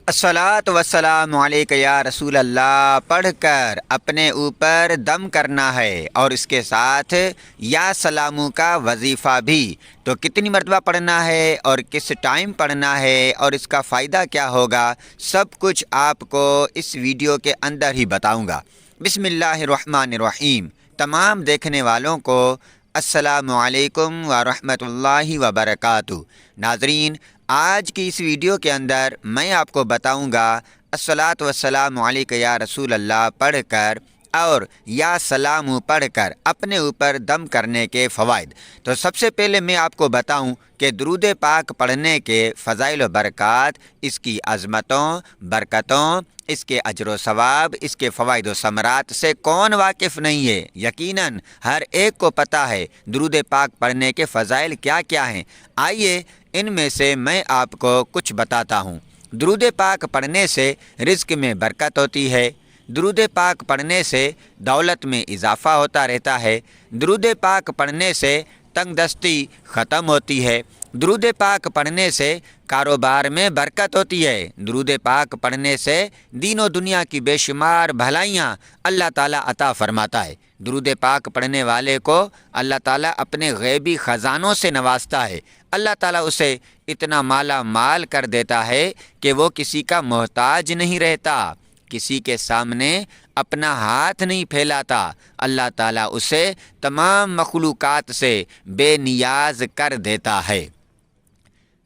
अस्सलातु वस्सलामु अलैका या रसूल अल्लाह पढ़ कर अपने ऊपर दम करना है और इसके साथ या सलामू का वजीफ़ा भी। तो कितनी मरतबा पढ़ना है और किस टाइम पढ़ना है और इसका फ़ायदा क्या होगा, सब कुछ आपको इस वीडियो के अंदर ही बताऊंगा। बिस्मिल्लाहिर्रहमानिर्रहीम। तमाम देखने वालों को अस्सलामु अलैकुम व रहमतुल्लाहि व बरकातुहू। नाज़रीन, आज की इस वीडियो के अंदर मैं आपको बताऊंगा अस्सलातु वस्सलामु अलैका या रसूल अल्लाह पढ़ कर और या सलामू पढ़ कर अपने ऊपर दम करने के फ़वाइद। तो सबसे पहले मैं आपको बताऊं कि दुरूद पाक पढ़ने के फ़ज़ाइल व बरक़ात, इसकी अज़मतों, बरकतों, इसके अजर व सवाब, इसके फ़वाइद व समरात से कौन वाकिफ़ नहीं है। यकीनन हर एक को पता है दुरूद पाक पढ़ने के फ़ज़ाइल क्या क्या हैं। आइए इनमें से मैं आपको कुछ बताता हूँ। दुरूद पाक पढ़ने से रिज़्क़ में बरकत होती है। दुरूद पाक पढ़ने से दौलत में इजाफ़ा होता रहता है। दुरूद पाक पढ़ने से तंगदस्ती ख़त्म होती है। दुरूद पाक पढ़ने से कारोबार में बरकत होती है। दुरूद पाक पढ़ने से दीन व दुनिया की बेशुमार भलाइयाँ अल्लाह ताला अता फ़रमाता है। दुरूद पाक पढ़ने वाले को अल्लाह ताला अपने गैबी ख़जानों से नवाजता है। अल्लाह ताला उसे इतना माला माल कर देता है कि वो किसी का मोहताज नहीं रहता, किसी के सामने अपना हाथ नहीं फैलाता। अल्लाह ताला उसे तमाम मखलूक़ात से बेनियाज कर देता है।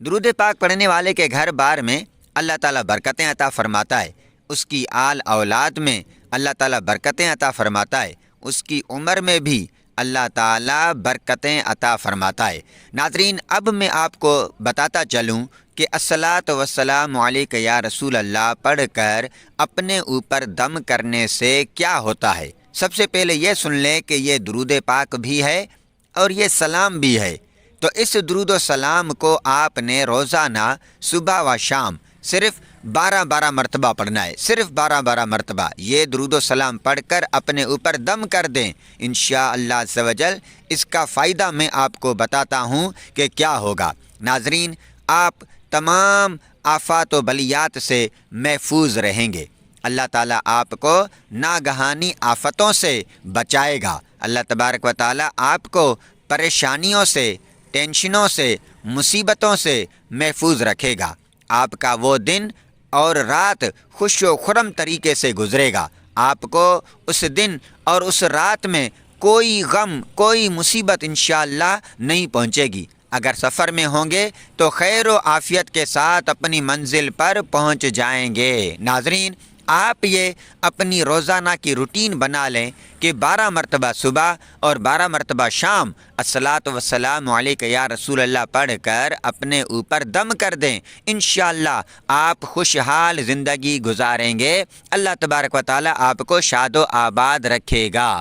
दुरूद पाक पढ़ने वाले के घर बार में अल्लाह ताला बरकतें अता फ़रमाता है। उसकी आल औलाद में अल्लाह ताला बरकतें अता फ़रमाता है। उसकी उम्र में भी अल्लाह ताला बरकतें अता फ़रमाता है। नाज़रीन, अब मैं आपको बताता चलूँ कि अस्सलातु वस्सलामु अलैका या रसूल अल्लाह पढ़ कर अपने ऊपर दम करने से क्या होता है। सबसे पहले ये सुन लें कि ये दुरूद पाक भी है और ये सलाम भी है। तो इस दुरूद व सलाम को आपने रोज़ाना सुबह व शाम सिर्फ़ 12-12 मरतबा पढ़ना है। सिर्फ़ 12-12 मरतबा ये दुरूद व सलाम पढ़ कर अपने ऊपर दम कर दें। इंशाअल्लाह अज़्ज़ व जल इसका फ़ायदा मैं आपको बताता हूँ कि क्या होगा। नाज़रीन, आप तमाम आफ़ात व बलियात से महफूज रहेंगे। अल्लाह ताला आपको नागहानी आफ़तों से बचाएगा। अल्लाह तबारक व ताला आपको परेशानियों से, टेंशनों से, मुसीबतों से महफूज रखेगा। आपका वो दिन और रात खुश व खुरम तरीके से गुज़रेगा। आपको उस दिन और उस रात में कोई गम, कोई मुसीबत इंशाअल्लाह नहीं पहुँचेगी। अगर सफ़र में होंगे तो खैर व आफ़ियत के साथ अपनी मंजिल पर पहुँच जाएंगे। नाज़रीन, आप ये अपनी रोज़ाना की रूटीन बना लें कि 12 मरतबा सुबह और 12 मरतबा शाम अस्सलातु वस्सलामु अलैका या रसूल अल्लाह पढ़ कर अपने ऊपर दम कर दें। इंशाअल्लाह आप खुशहाल ज़िंदगी गुजारेंगे। अल्लाह तबारक व तआला आपको शादो आबाद रखेगा।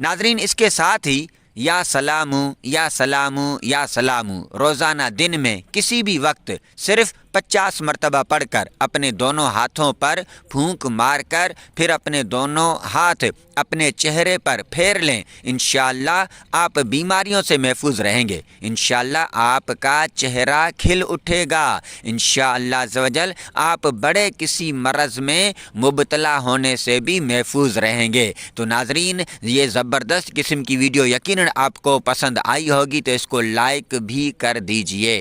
नाज़रीन, इसके साथ ही या सलामू या सलामू या सलामू रोज़ाना दिन में किसी भी वक्त सिर्फ़ 50 मरतबा पढ़कर अपने दोनों हाथों पर फूंक मार कर फिर अपने दोनों हाथ अपने चेहरे पर फेर लें। इंशाअल्लाह आप बीमारियों से महफूज रहेंगे। इंशाअल्लाह आपका चेहरा खिल उठेगा। इंशाअल्लाह अज़्ज़ व जल आप बड़े किसी मरज़ में मुब्तला होने से भी महफूज रहेंगे। तो नाज़रीन, ये ज़बरदस्त किस्म की वीडियो यकीनन आपको पसंद आई होगी, तो इसको लाइक भी कर दीजिए।